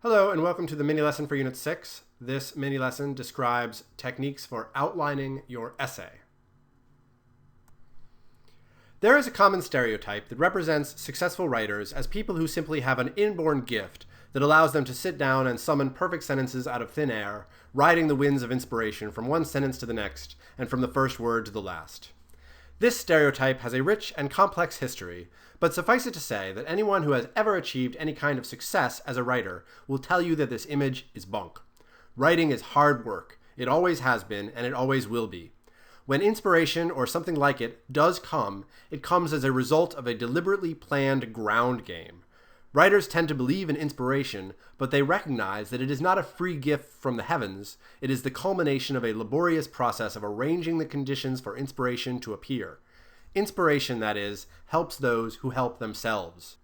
Hello and welcome to the mini lesson for Unit 6. This mini lesson describes techniques for outlining your essay. There is a common stereotype that represents successful writers as people who simply have an inborn gift that allows them to sit down and summon perfect sentences out of thin air, riding the winds of inspiration from one sentence to the next and from the first word to the last. This stereotype has a rich and complex history, but suffice it to say that anyone who has ever achieved any kind of success as a writer will tell you that this image is bunk. Writing is hard work. It always has been, and it always will be. When inspiration, or something like it, does come, it comes as a result of a deliberately planned ground game. Writers tend to believe in inspiration, but they recognize that it is not a free gift from the heavens. It is the culmination of a laborious process of arranging the conditions for inspiration to appear. Inspiration, that is, helps those who help themselves.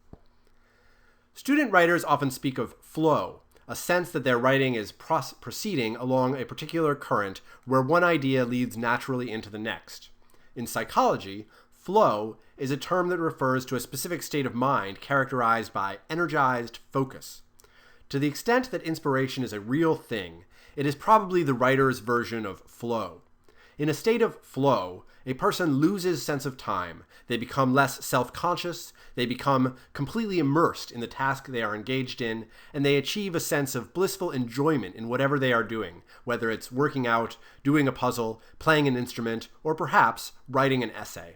Student writers often speak of flow, a sense that their writing is proceeding along a particular current where one idea leads naturally into the next. In psychology, flow is a term that refers to a specific state of mind characterized by energized focus. To the extent that inspiration is a real thing, it is probably the writer's version of flow. In a state of flow, a person loses sense of time, they become less self-conscious, they become completely immersed in the task they are engaged in, and they achieve a sense of blissful enjoyment in whatever they are doing, whether it's working out, doing a puzzle, playing an instrument, or perhaps writing an essay.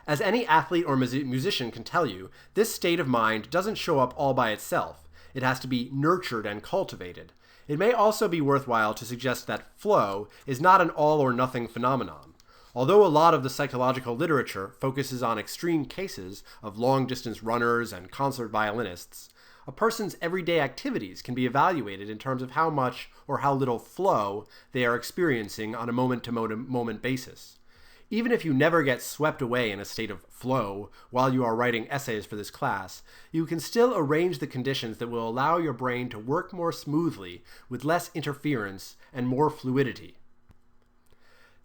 As any athlete or musician can tell you, this state of mind doesn't show up all by itself. It has to be nurtured and cultivated. It may also be worthwhile to suggest that flow is not an all-or-nothing phenomenon. Although a lot of the psychological literature focuses on extreme cases of long-distance runners and concert violinists, a person's everyday activities can be evaluated in terms of how much or how little flow they are experiencing on a moment-to-moment basis. Even if you never get swept away in a state of flow while you are writing essays for this class, you can still arrange the conditions that will allow your brain to work more smoothly with less interference and more fluidity.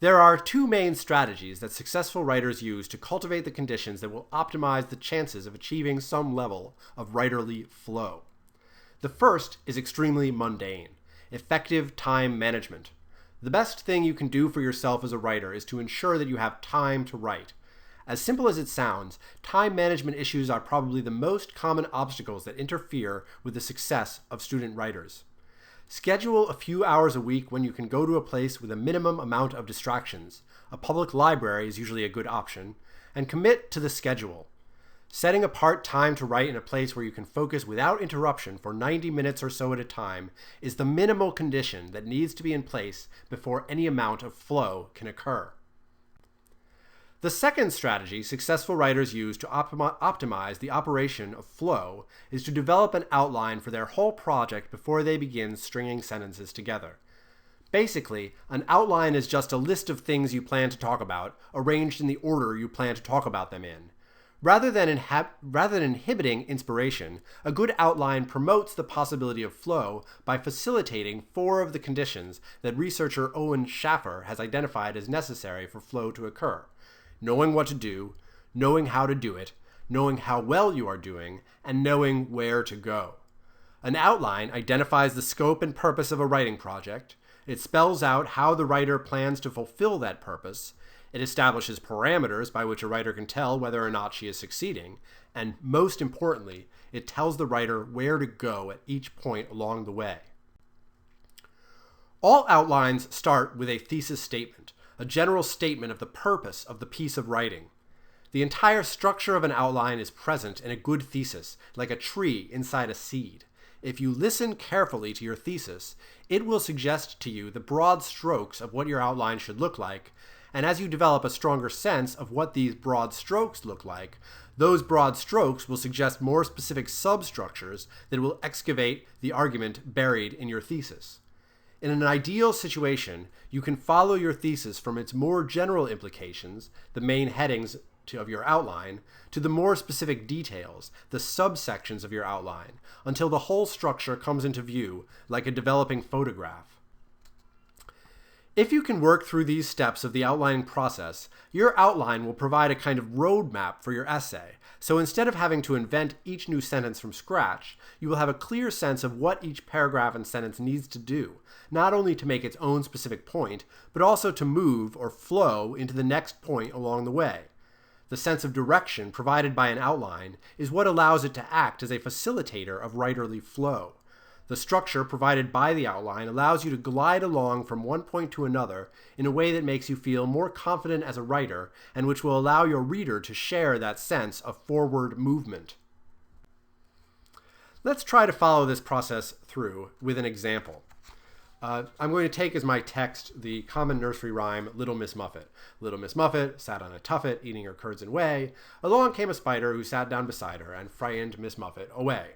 There are two main strategies that successful writers use to cultivate the conditions that will optimize the chances of achieving some level of writerly flow. The first is extremely mundane: effective time management. The best thing you can do for yourself as a writer is to ensure that you have time to write. As simple as it sounds, time management issues are probably the most common obstacles that interfere with the success of student writers. Schedule a few hours a week when you can go to a place with a minimum amount of distractions. A public library is usually a good option, and commit to the schedule. Setting apart time to write in a place where you can focus without interruption for 90 minutes or so at a time is the minimal condition that needs to be in place before any amount of flow can occur. The second strategy successful writers use to optimize the operation of flow is to develop an outline for their whole project before they begin stringing sentences together. Basically, an outline is just a list of things you plan to talk about, arranged in the order you plan to talk about them in. Rather than inhibiting inspiration, a good outline promotes the possibility of flow by facilitating four of the conditions that researcher Owen Schaffer has identified as necessary for flow to occur: knowing what to do, knowing how to do it, knowing how well you are doing, and knowing where to go. An outline identifies the scope and purpose of a writing project. It spells out how the writer plans to fulfill that purpose. It establishes parameters by which a writer can tell whether or not she is succeeding, and most importantly, it tells the writer where to go at each point along the way. All outlines start with a thesis statement, a general statement of the purpose of the piece of writing. The entire structure of an outline is present in a good thesis, like a tree inside a seed. If you listen carefully to your thesis, it will suggest to you the broad strokes of what your outline should look like, and as you develop a stronger sense of what these broad strokes look like, those broad strokes will suggest more specific substructures that will excavate the argument buried in your thesis. In an ideal situation, you can follow your thesis from its more general implications, the main headings of your outline, to the more specific details, the subsections of your outline, until the whole structure comes into view like a developing photograph. If you can work through these steps of the outlining process, your outline will provide a kind of roadmap for your essay. So instead of having to invent each new sentence from scratch, you will have a clear sense of what each paragraph and sentence needs to do, not only to make its own specific point, but also to move or flow into the next point along the way. The sense of direction provided by an outline is what allows it to act as a facilitator of writerly flow. The structure provided by the outline allows you to glide along from one point to another in a way that makes you feel more confident as a writer and which will allow your reader to share that sense of forward movement. Let's try to follow this process through with an example. I'm going to take as my text the common nursery rhyme, Little Miss Muffet. Little Miss Muffet sat on a tuffet, eating her curds and whey. Along came a spider who sat down beside her and frightened Miss Muffet away.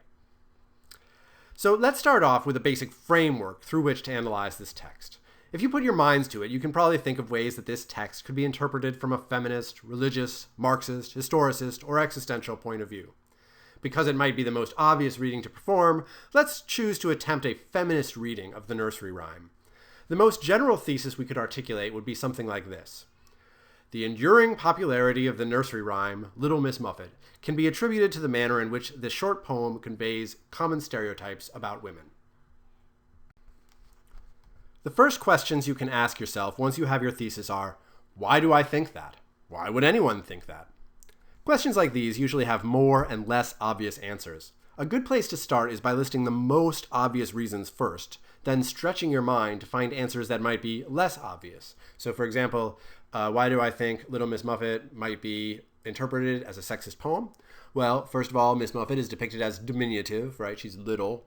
So let's start off with a basic framework through which to analyze this text. If you put your minds to it, you can probably think of ways that this text could be interpreted from a feminist, religious, Marxist, historicist, or existential point of view. Because it might be the most obvious reading to perform, let's choose to attempt a feminist reading of the nursery rhyme. The most general thesis we could articulate would be something like this. The enduring popularity of the nursery rhyme, Little Miss Muffet, can be attributed to the manner in which this short poem conveys common stereotypes about women. The first questions you can ask yourself once you have your thesis are, why do I think that? Why would anyone think that? Questions like these usually have more and less obvious answers. A good place to start is by listing the most obvious reasons first, then stretching your mind to find answers that might be less obvious. So for example, why do I think Little Miss Muffet might be interpreted as a sexist poem? Well, first of all, Miss Muffet is depicted as diminutive, right? She's little.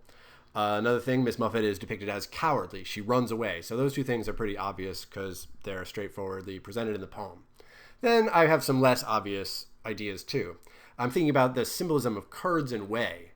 Another thing, Miss Muffet is depicted as cowardly. She runs away. So those two things are pretty obvious because they're straightforwardly presented in the poem. Then I have some less obvious ideas too. I'm thinking about the symbolism of curds and whey.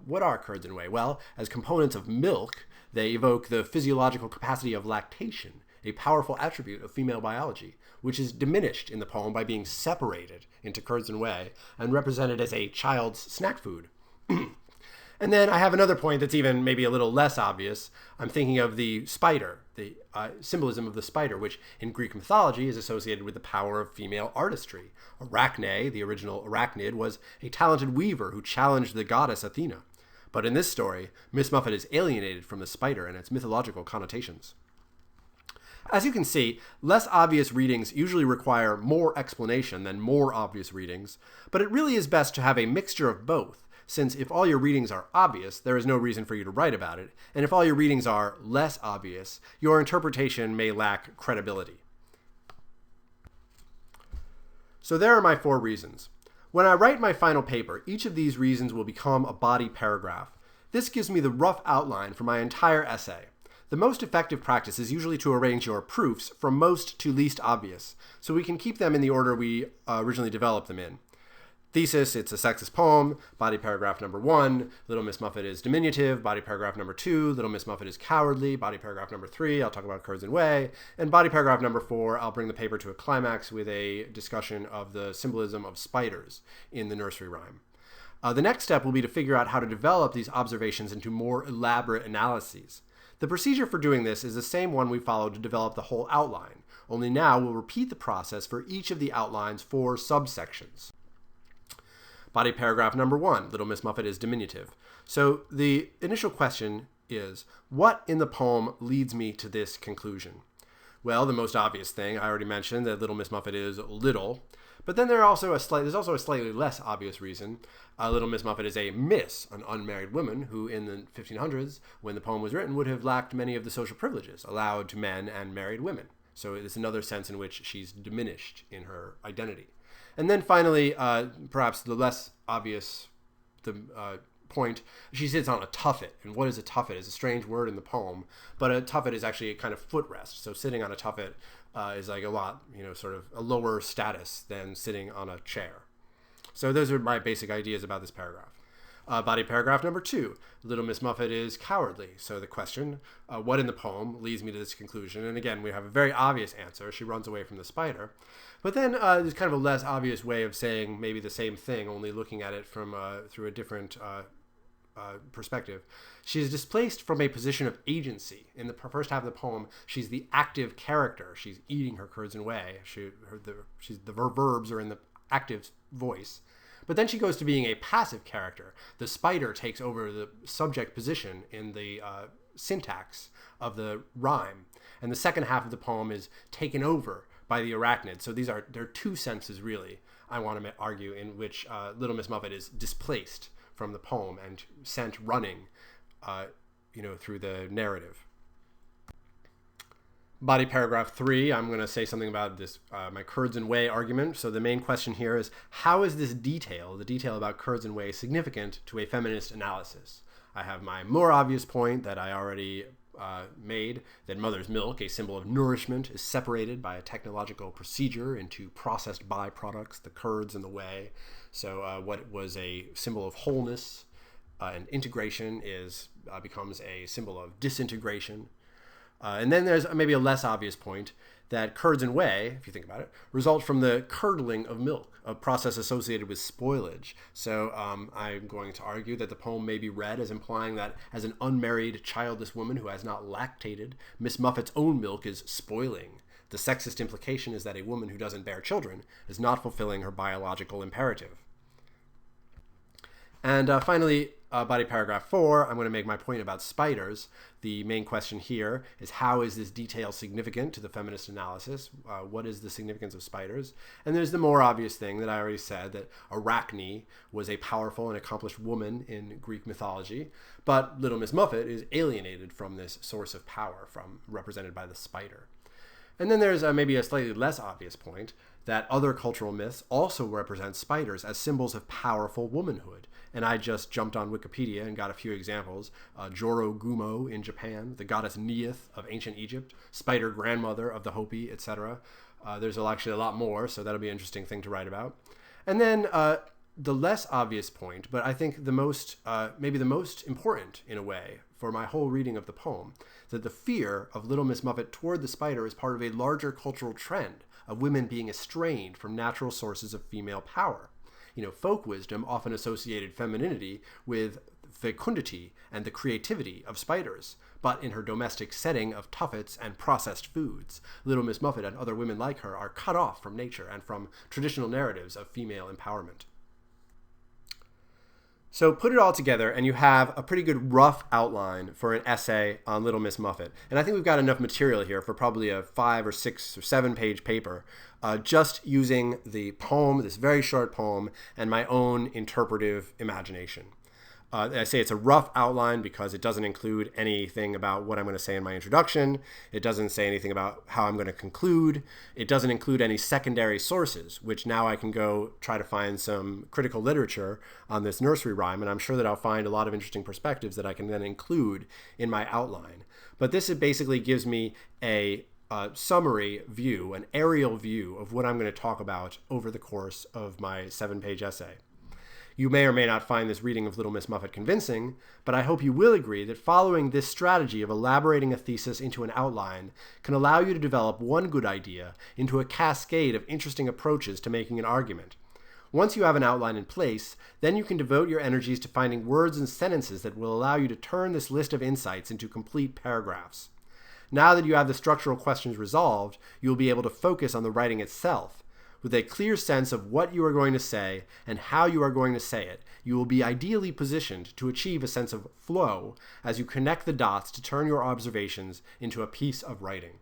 What are curds and whey? Well, as components of milk, they evoke the physiological capacity of lactation, a powerful attribute of female biology, which is diminished in the poem by being separated into curds and whey and represented as a child's snack food. And then I have another point that's even maybe a little less obvious. I'm thinking of the spider, the symbolism of the spider, which in Greek mythology is associated with the power of female artistry. Arachne, the original arachnid, was a talented weaver who challenged the goddess Athena. But in this story, Miss Muffet is alienated from the spider and its mythological connotations. As you can see, less obvious readings usually require more explanation than more obvious readings, but it really is best to have a mixture of both, since if all your readings are obvious, there is no reason for you to write about it, and if all your readings are less obvious, your interpretation may lack credibility. So there are my 4 reasons. When I write my final paper, each of these reasons will become a body paragraph. This gives me the rough outline for my entire essay. The most effective practice is usually to arrange your proofs from most to least obvious, so we can keep them in the order we originally developed them in. Thesis, it's a sexist poem. Body paragraph number 1, Little Miss Muffet is diminutive. Body paragraph number 2, Little Miss Muffet is cowardly. Body paragraph number 3, I'll talk about curds and whey. And body paragraph number 4, I'll bring the paper to a climax with a discussion of the symbolism of spiders in the nursery rhyme. The next step will be to figure out how to develop these observations into more elaborate analyses. The procedure for doing this is the same one we followed to develop the whole outline, only now we'll repeat the process for each of the outline's 4 subsections. Body paragraph number 1, Little Miss Muffet is diminutive. So the initial question is, what in the poem leads me to this conclusion? Well, the most obvious thing, I already mentioned that Little Miss Muffet is little, but then there's also a slightly less obvious reason. Little Miss Muffet is a miss, an unmarried woman who in the 1500s, when the poem was written, would have lacked many of the social privileges allowed to men and married women. So it's another sense in which she's diminished in her identity. And then finally, perhaps the less obvious point, she sits on a tuffet. And what is a tuffet? It's a strange word in the poem, but a tuffet is actually a kind of footrest. So sitting on a tuffet is like a lot, sort of a lower status than sitting on a chair. So those are my basic ideas about this paragraph. Body paragraph number 2, Little Miss Muffet is cowardly. So the question, what in the poem leads me to this conclusion? And again, we have a very obvious answer. She runs away from the spider. But then there's kind of a less obvious way of saying maybe the same thing, only looking at it from through a different perspective. She is displaced from a position of agency. In the first half of the poem, she's the active character. She's eating her curds and whey. The verbs are in the active voice. But then she goes to being a passive character. The spider takes over the subject position in the syntax of the rhyme. And the second half of the poem is taken over by the arachnid. So there are two senses, really, I want to argue, in which Little Miss Muffet is displaced from the poem and sent running, through the narrative. Body paragraph 3, I'm going to say something about this, my curds and whey argument. So the main question here is, how is this detail, the detail about curds and whey, significant to a feminist analysis? I have my more obvious point that I already made, that mother's milk, a symbol of nourishment, is separated by a technological procedure into processed byproducts, the curds and the whey. So what was a symbol of wholeness and integration becomes a symbol of disintegration. And then there's maybe a less obvious point that curds and whey, if you think about it, result from the curdling of milk, a process associated with spoilage. So I'm going to argue that the poem may be read as implying that as an unmarried, childless woman who has not lactated, Miss Muffet's own milk is spoiling. The sexist implication is that a woman who doesn't bear children is not fulfilling her biological imperative. And finally, body paragraph 4, I'm going to make my point about spiders. The main question here is, how is this detail significant to the feminist analysis? What is the significance of spiders? And there's the more obvious thing that I already said, that Arachne was a powerful and accomplished woman in Greek mythology, but Little Miss Muffet is alienated from this source of power, represented by the spider. And then there's maybe a slightly less obvious point, that other cultural myths also represent spiders as symbols of powerful womanhood. And I just jumped on Wikipedia and got a few examples. Joro Gumo in Japan, the goddess Neith of ancient Egypt, spider grandmother of the Hopi, etc. There's actually a lot more, so that'll be an interesting thing to write about. And then the less obvious point, but I think maybe the most important in a way for my whole reading of the poem, that the fear of Little Miss Muffet toward the spider is part of a larger cultural trend of women being estranged from natural sources of female power. Folk wisdom often associated femininity with fecundity and the creativity of spiders, but in her domestic setting of tuffets and processed foods, Little Miss Muffet and other women like her are cut off from nature and from traditional narratives of female empowerment. So put it all together and you have a pretty good rough outline for an essay on Little Miss Muffet. And I think we've got enough material here for probably a 5 or 6 or 7 page paper, just using the poem, this very short poem, and my own interpretive imagination. I say it's a rough outline because it doesn't include anything about what I'm going to say in my introduction. It doesn't say anything about how I'm going to conclude. It doesn't include any secondary sources, which now I can go try to find some critical literature on this nursery rhyme, and I'm sure that I'll find a lot of interesting perspectives that I can then include in my outline. But this basically gives me a summary view, an aerial view of what I'm going to talk about over the course of my 7-page essay. You may or may not find this reading of Little Miss Muffet convincing, but I hope you will agree that following this strategy of elaborating a thesis into an outline can allow you to develop one good idea into a cascade of interesting approaches to making an argument. Once you have an outline in place, then you can devote your energies to finding words and sentences that will allow you to turn this list of insights into complete paragraphs. Now that you have the structural questions resolved, you will be able to focus on the writing itself. With a clear sense of what you are going to say and how you are going to say it, you will be ideally positioned to achieve a sense of flow as you connect the dots to turn your observations into a piece of writing.